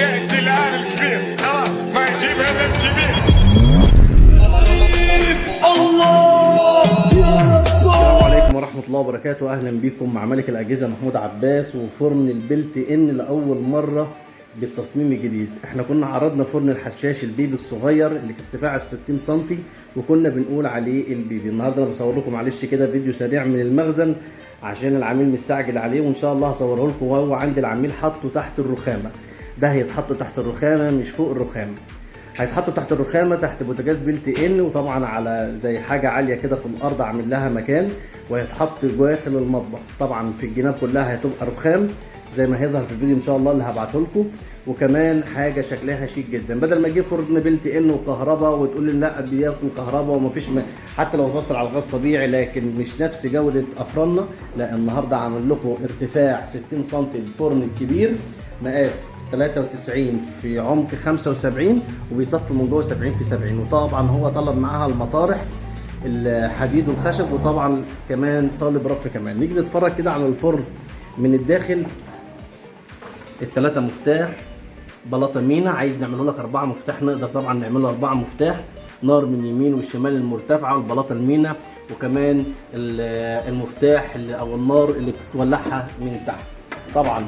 يأتي الآن الكبير، خلاص ما يجيب هذا الكبير. السلام عليكم ورحمة الله وبركاته. أهلا بكم مع ملك الأجهزة محمود عباس وفرن البلت إن لأول مرة بالتصميم الجديد. احنا كنا عرضنا فرن الحشاش البيبي الصغير اللي في ارتفاع 60 سم وكنا بنقول عليه البيبي. النهارده انا بصور لكم معلش كده فيديو سريع من المخزن عشان العميل مستعجل عليه، وان شاء الله هصوره لكم وهو عند العميل حاطه تحت الرخامة. ده هيتحط تحت الرخامة مش فوق الرخامة، هيتحطوا تحت الرخامه تحت بوتاجاز بلت ان، وطبعا على زي حاجه عاليه كده في الارض عامل لها مكان، وهيتحط داخل المطبخ. طبعا في الجناب كلها هتبقى رخام زي ما هيظهر في الفيديو ان شاء الله اللي هبعته لكم. وكمان حاجه شكلها شيك جدا، بدل ما تجيب فرن بلت ان وكهرباء وتقول لي لا بياكل كهرباء ومفيش حتى لو بصل على الغاز طبيعي لكن مش نفس جوده افراننا. لا، النهارده عامل لكم ارتفاع 60 سم الفرن الكبير، مقاس 93 في عمق 75 وبيصفي من جوه 70 في 70. وطبعا هو طلب معاها المطارح الحديد والخشب، وطبعا كمان طالب رف كمان. نيجي نتفرج كده على الفرن من الداخل. الثلاثه مفتاح بلاطه مينا، عايز نعمله لك 4 مفتاح نقدر طبعا نعمله 4 مفتاح. نار من اليمين والشمال المرتفعه والبلاطه المينا، وكمان المفتاح او النار اللي بتولعها من تحت. طبعا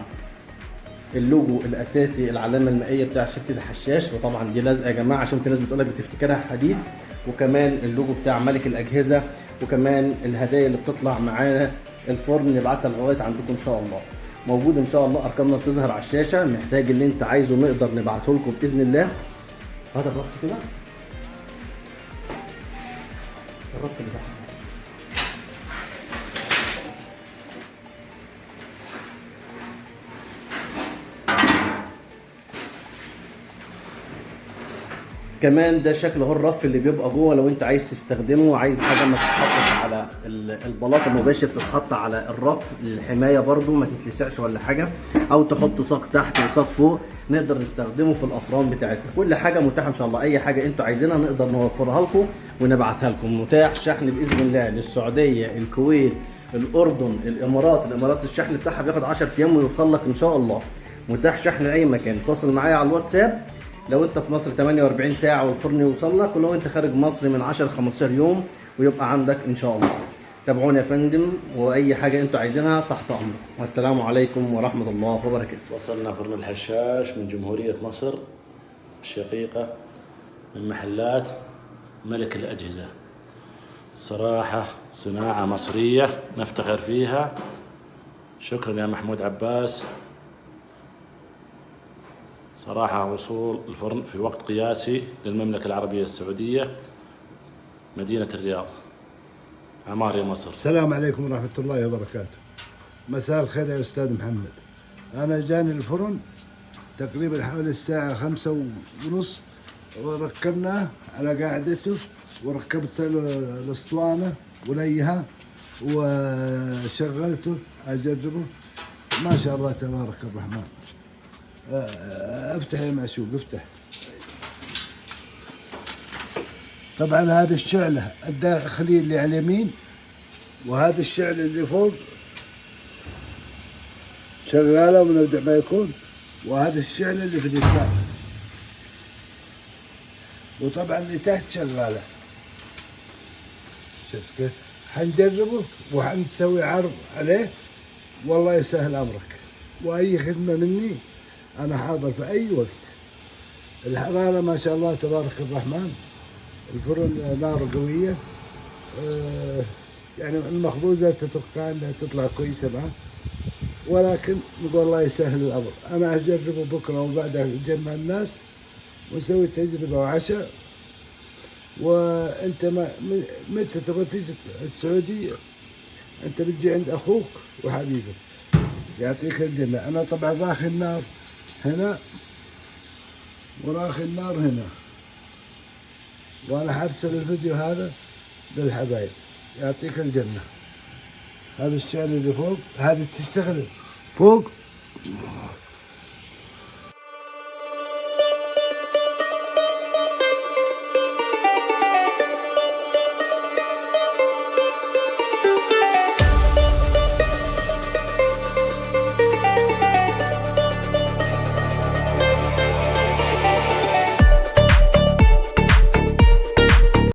اللوجو الاساسي العلامه المائيه بتاع شركه الحشاش، وطبعا دي لازقه يا جماعه عشان في ناس بتقول لك بتفتكرها حديد. وكمان اللوجو بتاع ملك الاجهزه، وكمان الهدايا اللي بتطلع معانا الفرن نبعتها لغايه عندكم ان شاء الله. موجود ان شاء الله، ارقامنا بتظهر على الشاشه. محتاج اللي انت عايزه نقدر نبعته لكم باذن الله. هذا الرف كده، الرف اللي تحت كمان ده شكل اهو الرف اللي بيبقى جوه لو انت عايز تستخدمه، عايز حاجه ما تتحطش على البلاطه مباشر، تتحط على الرف للحمايه برده ما تتلسعش ولا حاجه، او تحط ساق تحت وساق فوق نقدر نستخدمه في الافران بتاعتنا. كل حاجه متاحه ان شاء الله، اي حاجه انتوا عايزينها نقدر نوفرها لكم ونبعتها لكم. متاح شحن باذن الله للسعوديه، الكويت، الاردن، الامارات الشحن بتاعها بياخد 10 ايام ويوصل لك ان شاء الله. متاح شحن لاي مكان. تواصل معايا على الواتساب لو انت في مصر 48 ساعة والفرن يوصل لك، ولو انت خارج مصر من 10 ل 15 يوم ويبقى عندك ان شاء الله. تابعوني يا فندم، واي حاجة انتوا عايزينها تحت امرك. والسلام عليكم ورحمة الله وبركاته. وصلنا فرن الحشاش من جمهورية مصر الشقيقة، من محلات ملك الأجهزة. صراحة صناعة مصرية نفتخر فيها. شكرا يا محمود عباس. صراحة وصول الفرن في وقت قياسي للمملكة العربية السعودية، مدينة الرياض، عمار يا مصر. السلام عليكم ورحمة الله وبركاته. مساء الخير يا أستاذ محمد. أنا جاني الفرن تقريبا حوالي الساعة 5:30 وركبناه على قاعدته، وركبت الأسطوانة وليها وشغلته أجربه. ما شاء الله تبارك الرحمن. افتح يا معشوق افتح. طبعا هذه الشعلة الداخلية اللي على اليمين، وهذا الشعلة اللي فوق شغالة ونبدأ ما يكون، وهذا الشعلة اللي في اليسار، وطبعا اللي تحت شغالة. شفت كيف؟ حنجربه وحنسوي عرض عليه، والله يسهل أمرك. وأي خدمة مني أنا حاضر في أي وقت. الحرارة ما شاء الله تبارك الرحمن. الفرن نار قوية، يعني المخبوزة تتوقع أنها تطلع كويسة معه، ولكن نقول الله يسهل الأمر. أنا أجربه بكرة وبعدها أجمع الناس ونسوي تجربة وعشاء. وأنت متى تبغى تيجي السعودية أنت بتجي عند أخوك وحبيبك، يعطيك الجنة. أنا طبعا راخي النار هنا وراخي النار هنا، وانا حرسل الفيديو هذا للحبايب. يعطيك الجنة. هذا الشعر اللي فوق هذا تستخدم فوق